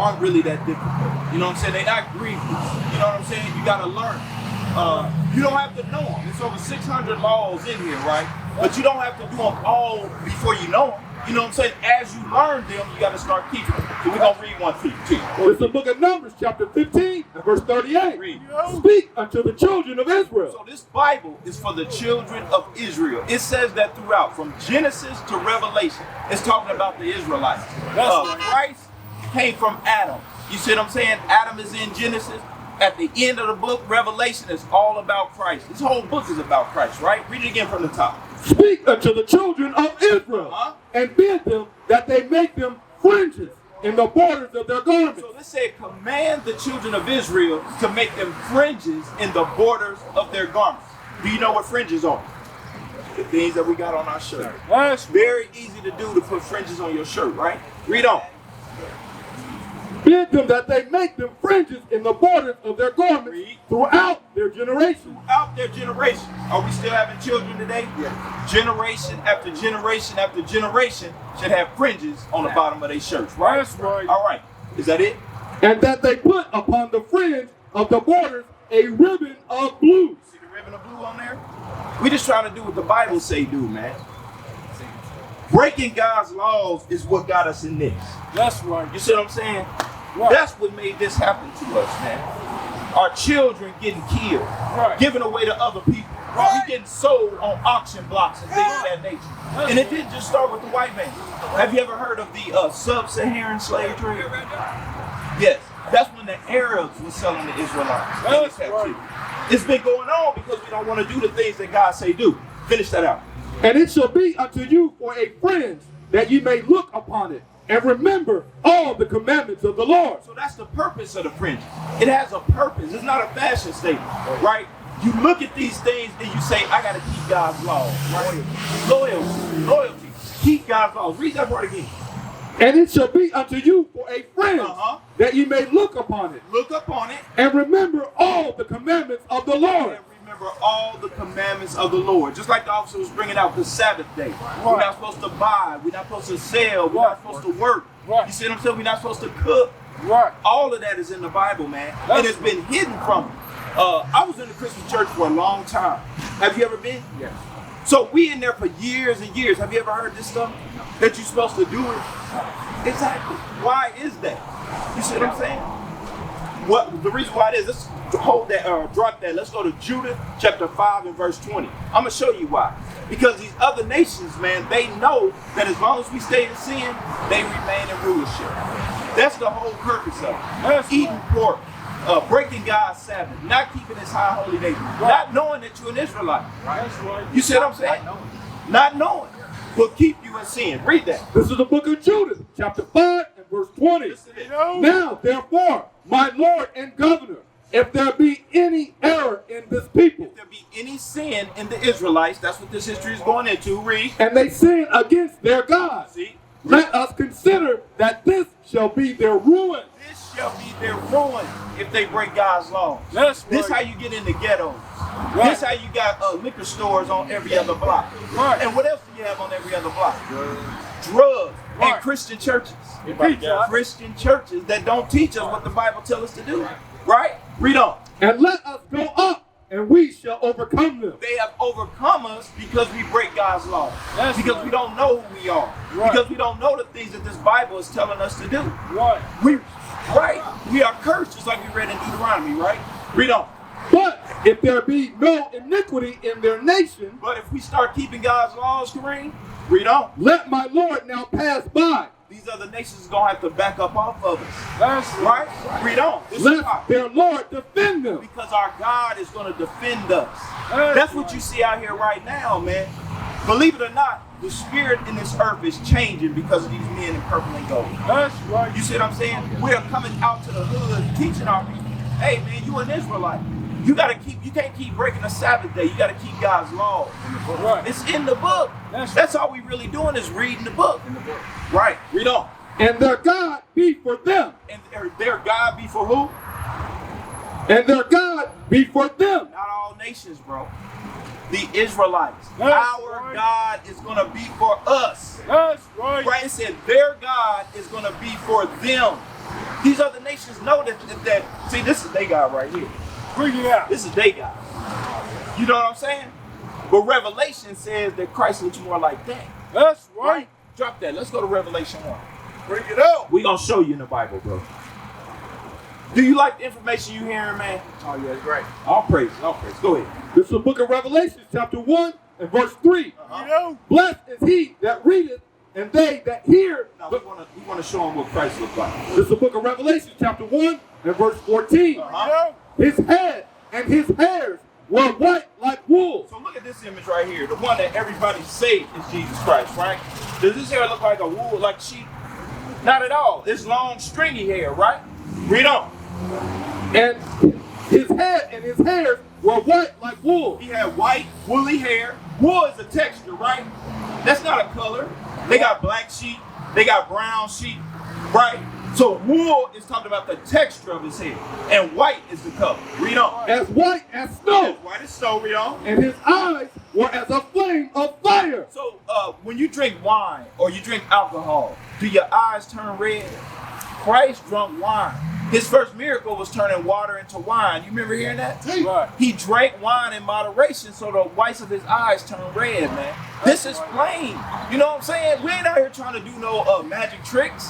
aren't really that difficult. You know what I'm saying? They're not grievous. You know what I'm saying? You got to learn. You don't have to know them. There's over 600 laws in here, right? But you don't have to do them all before you know them. You know what I'm saying? As you learn them, you got to start keeping them. So we're going to read one to you. It's the book of Numbers, chapter 15, and verse 38. Read. Speak unto the children of Israel. So this Bible is for the children of Israel. It says that throughout, from Genesis to Revelation. It's talking about the Israelites. Christ came from Adam. You see what I'm saying? Adam is in Genesis. At the end of the book, Revelation is all about Christ. This whole book is about Christ, right? Read it again from the top. Speak unto the children of Israel, and bid them that they make them fringes in the borders of their garments. So this said, command the children of Israel to make them fringes in the borders of their garments. Do you know what fringes are? The things that we got on our shirt. It's very easy to do to put fringes on your shirt, right? Read on. Bid them that they make them fringes in the borders of their garments throughout their generation. Throughout their generation. Are we still having children today? Yeah. Generation after generation after generation should have fringes on the bottom of their shirts, right? That's right. All right. Is that it? And that they put upon the fringe of the borders a ribbon of blue. See the ribbon of blue on there? We just trying to do what the Bible say do, man. Breaking God's laws is what got us in this. That's right. You see what I'm saying? Right. That's what made this happen to us, man. Our children getting killed, given away to other people. We getting sold on auction blocks and things of that nature. And it didn't just start with the white man. Have you ever heard of the sub-Saharan slave trade? Yes. That's when the Arabs were selling the Israelites. That's right. It's been going on because we don't want to do the things that God say do. Finish that out. And it shall be unto you for a fringe, that ye may look upon it, and remember all the commandments of the Lord. So that's the purpose of the fringe. It has a purpose. It's not a fashion statement, right? You look at these things and you say, I got to keep God's laws, right? Loyalty. Keep God's laws. Read that part again. And it shall be unto you for a fringe, that ye may look upon it. Look upon it. And remember all the commandments of the Lord. Remember all the commandments of the Lord. Just like the officer was bringing out the Sabbath day. We're not supposed to buy. We're not supposed to sell. We're not supposed to work. You see what I'm saying? We're not supposed to cook. All of that is in the Bible, man. And it's been hidden from us. I was in the Christian church for a long time. Have you ever been? Yes. So we in there for years and years. Have you ever heard this stuff? That you're supposed to do it? Exactly. Why is that? You see what I'm saying? What the reason why it is, let's hold that drop that. Let's go to Judah chapter 5 and verse 20. I'm gonna show you why. Because these other nations, man, they know that as long as we stay in sin, they remain in rulership. That's the whole purpose of it. Eating pork, breaking God's Sabbath, not keeping his high holy day, not knowing that you're an Israelite. You see what I'm saying? Not knowing will keep you in sin. Read that. This is the book of Judah, chapter 5 and verse 20. Now, therefore, my Lord and Governor, if there be any error in this people, if there be any sin in the Israelites, that's what this history is going into. Read. And they sin against their God. See? Let us consider that this shall be their ruin. This shall be their ruin if they break God's laws. This how you get in the ghettos. This how you got liquor stores on every other block. And what else do you have on every other block? Drugs. And Christian churches. Christian churches that don't teach us what the Bible tells us to do. Right? Read on. And let us go up, and we shall overcome them. They have overcome us because we break God's law. Because we don't know who we are. Because we don't know the things that this Bible is telling us to do. We are cursed, just like we read in Deuteronomy, right? Read on. But if there be no iniquity in their nation, but if we start keeping God's laws, Kareem, read on. Let my Lord now pass by. These other nations are going to have to back up off of us. That's right. Read on. Let their Lord defend them. Because our God is going to defend us. That's what you see out here right now, man. Believe it or not, the spirit in this earth is changing because of these men in purple and gold. That's right. You see what I'm saying? We are coming out to the hood teaching our people, hey man, you an Israelite. You can't keep breaking the Sabbath day. You got to keep God's law. It's in the book. That's all we really doing is reading the book. Right. Read on. And their God be for them. And their God be for who? And their God be for them. Not all nations, bro. The Israelites. Our God is going to be for us. That's right. Right? It said their God is going to be for them. These other nations know that see, this is their God right here. Bring it out. This is their God. You know what I'm saying? But Revelation says that Christ looks more like that. That's right. Drop that. Let's go to Revelation 1. Bring it out. We're going to show you in the Bible, bro. Do you like the information you hearing, man? Oh, yeah, it's great. All praise. All praise. Go ahead. This is the book of Revelation, chapter 1 and verse 3. You know, blessed is he that readeth, and they that hear. Now, we want to show them what Christ looks like. This is the book of Revelation, chapter 1 and verse 14. You know, his head and his hairs were white like wool. So look at this image right here. The one that everybody say is Jesus Christ, right? Does his hair look like a wool, like sheep? Not at all. It's long, stringy hair, right? Read on. And his head and his hairs were white like wool. He had white, woolly hair. Wool is a texture, right? That's not a color. They got black sheep. They got brown sheep, right? So wool is talking about the texture of his hair. And white is the color. Read on. As white as snow. As white as snow, read on. And his eyes were as a flame of fire. So when you drink wine or you drink alcohol, do your eyes turn red? Christ drank wine. His first miracle was turning water into wine. You remember hearing that? Right. He drank wine in moderation so the whites of his eyes turned red, man. This is plain. You know what I'm saying? We ain't out here trying to do no magic tricks.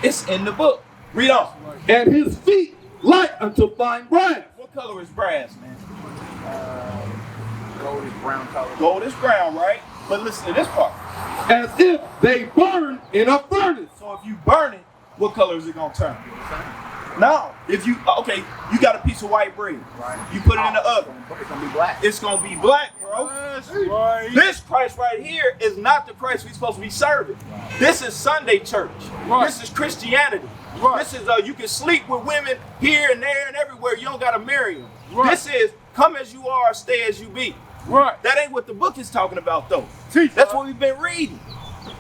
It's in the book. Read on. And his feet like unto fine brass. What color is brass, man? Gold is brown color. Gold is brown, right? But listen to this part. As if they burn in a furnace. So if you burn it, what color is it going to turn? No. If you, okay, you got a piece of white bread. Right. You put it in the oven. It's going to be black. It's going to be black, bro. Right. This Christ right here is not the Christ we're supposed to be serving. This is Sunday church. Right. This is Christianity. Right. This is, you can sleep with women here and there and everywhere. You don't got to marry them. Right. This is come as you are, stay as you be. Right. That ain't what the book is talking about, though. Teach, That's what we've been reading.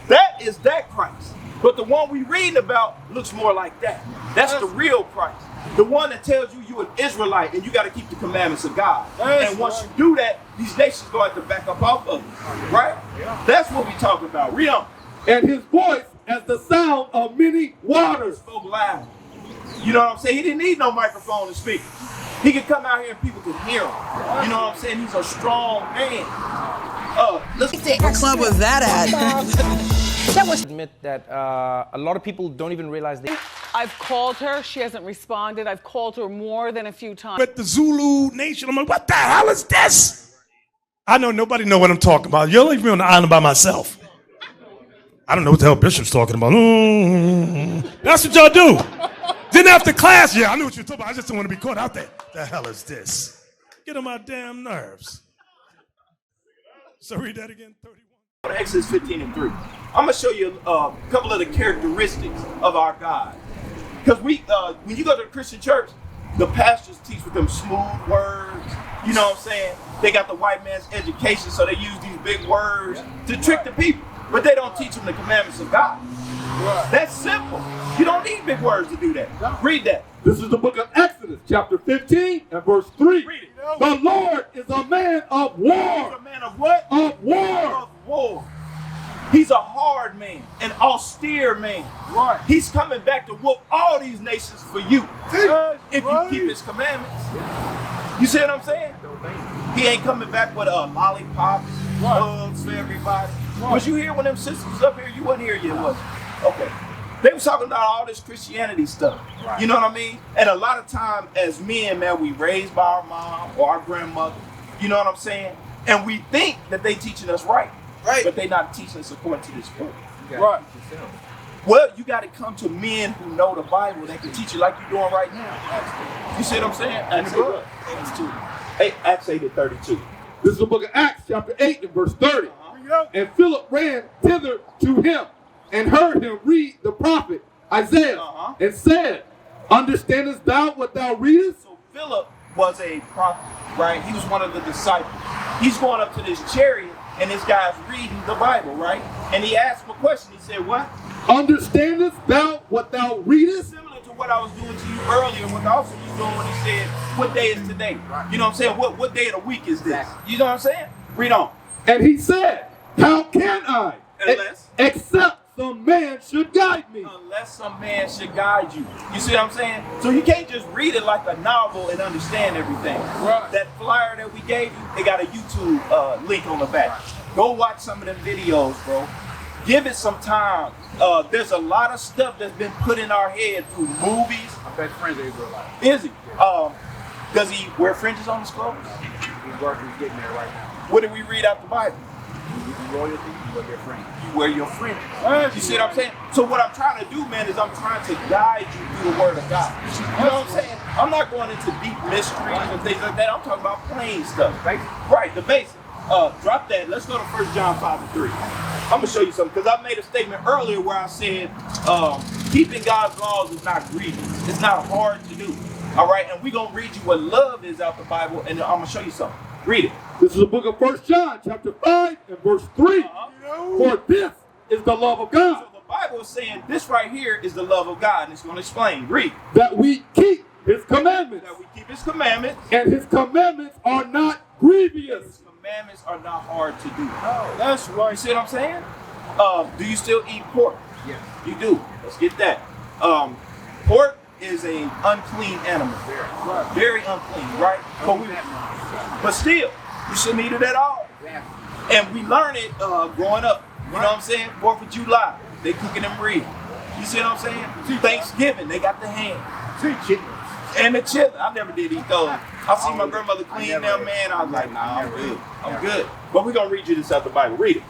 That is that Christ. But the one we reading about looks more like that. That's the real Christ. The one that tells you you're an Israelite and you got to keep the commandments of God. And once you do that, these nations go have to back up off of you. Right? Yeah. That's what we talking about. Read on. And his voice as the sound of many waters. Spoke loud. You know what I'm saying? He didn't need no microphone to speak. He could come out here and people could hear him. You know what I'm saying? He's a strong man. What club was that at? That was admit that a lot of people don't even realize they. I've called her. She hasn't responded. I've called her more than a few times. But the Zulu nation, I'm like, what the hell is this? I know nobody know what I'm talking about. You'll leave me on the island by myself. I don't know what the hell Bishop's talking about. That's what y'all do. Then after class, yeah, I knew what you were talking about. I just don't want to be caught out there. The hell is this? Get on my damn nerves. So read that again, 31. Exodus 15 and 3. I'm going to show you a couple of the characteristics of our God. Because when you go to the Christian church, the pastors teach with them smooth words. You know what I'm saying? They got the white man's education, so they use these big words to trick the people. But they don't teach them the commandments of God. That's simple. You don't need big words to do that. Read that. This is the book of Exodus, chapter 15 and verse 3. Read it. The Lord is a man of war. He's a man of what? Of war. Of war. He's a hard man, an austere man. Right. He's coming back to whoop all these nations for you. If you keep his commandments. You see what I'm saying? He ain't coming back with lollipops, hugs for everybody. Was you here when them sisters was up here? You wasn't here yet, was you? Okay. They was talking about all this Christianity stuff. You know what I mean? And a lot of time as men, man, we raised by our mom or our grandmother. You know what I'm saying? And we think that they teaching us right. But they not teaching us according to this book. Right. Well, you got to come to men who know the Bible that can teach you like you're doing right now. You see what I'm saying? Acts 8. Acts 8 and 32. This is the book of Acts, chapter 8 and verse 30. And Philip ran thither to him and heard him read the prophet Isaiah and said, understandest thou what thou readest? So Philip was a prophet, right? He was one of the disciples. He's going up to this chariot and this guy's reading the Bible, right? And he asked him a question. He said, what? Understandest thou what thou readest? Similar to what I was doing to you earlier, what the officer was doing when he said, what day is today? You know what I'm saying? What day of the week is this? You know what I'm saying? Read on. And he said, how can I? Unless. Except some man should guide me. Unless some man should guide you. You see what I'm saying? So you can't just read it like a novel and understand everything. Right. That flyer that we gave you, they got a YouTube link on the back. Go watch some of them videos, bro. Give it some time. There's a lot of stuff that's been put in our head through movies. My best friend's Israelite. Is he? Does he wear fringes on his clothes? He's working, he's getting there right now. What did we read out the Bible? You do royalty, you wear your friend. You wear your fringes. You see what I'm saying? So what I'm trying to do, man, is I'm trying to guide you through the word of God. You know what I'm saying? I'm not going into deep mysteries and things like that. I'm talking about plain stuff. Right, the basics. Drop that. Let's go to 1 John 5:3. I'm going to show you something because I made a statement earlier where I said keeping God's laws is not grievous. It's not hard to do. All right, and we're going to read you what love is out the Bible, and I'm going to show you something. Read it. This is the book of 1 John, chapter 5, and verse 3. For this is the love of God. So the Bible is saying this right here is the love of God, and it's going to explain. Read. That we keep his commandments. That we keep his commandments. And his commandments are not grievous. His commandments are not hard to do. Oh, that's right. You see what I'm saying? Do you still eat pork? Yes. You do. Let's get that. Pork is an unclean animal. Very unclean, right? But still, you shouldn't eat it at all. And we learn it growing up. You know what I'm saying? 4th of July, they cooking them ribs. You see what I'm saying? Thanksgiving, they got the ham. And the chitlins. I never did eat those. I see my grandmother clean them, man. I was like, nah, I'm good. I'm good. But we're going to read you this out the Bible. Read it.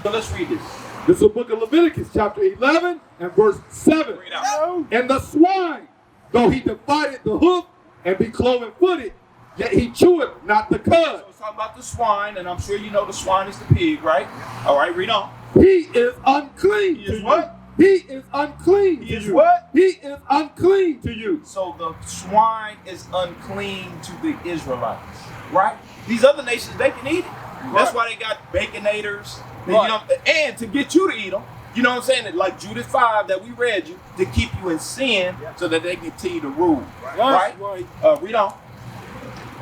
So let's read this. This is the book of Leviticus, chapter 11, and verse 7. Read out. And the swine, though he divided the hoof and be cloven-footed, yet he cheweth not the cud. So it's talking about the swine, and I'm sure you know the swine is the pig, right? All right, read on. He is unclean. He is what? He is unclean. He is what? He is unclean to you. So the swine is unclean to the Israelites, right? These other nations, they can eat it. That's why they got baconators. You know, and to get you to eat them, you know what I'm saying? Like Judas 5 that we read you, to keep you in sin so that they can continue to rule. Right? Read on.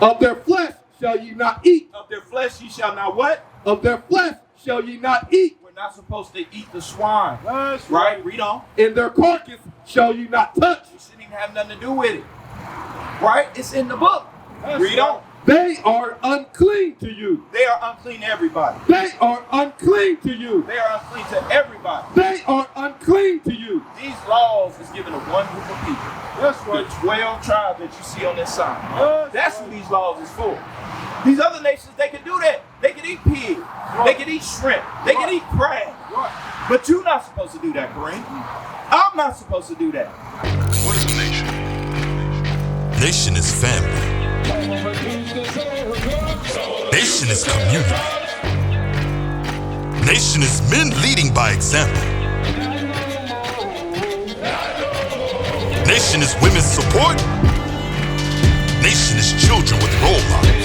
Of their flesh shall ye not eat. Of their flesh ye shall not what? Of their flesh shall ye not eat. We're not supposed to eat the swine. Right? Read on. In their carcass shall you not touch. You shouldn't even have nothing to do with it. Right? It's in the book. Read on. They are unclean to you. They are unclean to everybody. They are unclean to you. They are unclean to everybody. They are unclean to you. These laws is given to one group of people. That's right. The 12 tribes that you see on this side. That's who these laws is for. These other nations, they can do that. They can eat pig. They can eat shrimp. They can eat crab. But you're not supposed to do that, Kareem. I'm not supposed to do that. What is a nation? Nation is family. Nation is community. Nation is men leading by example. Nation is women's support. Nation is children with role models.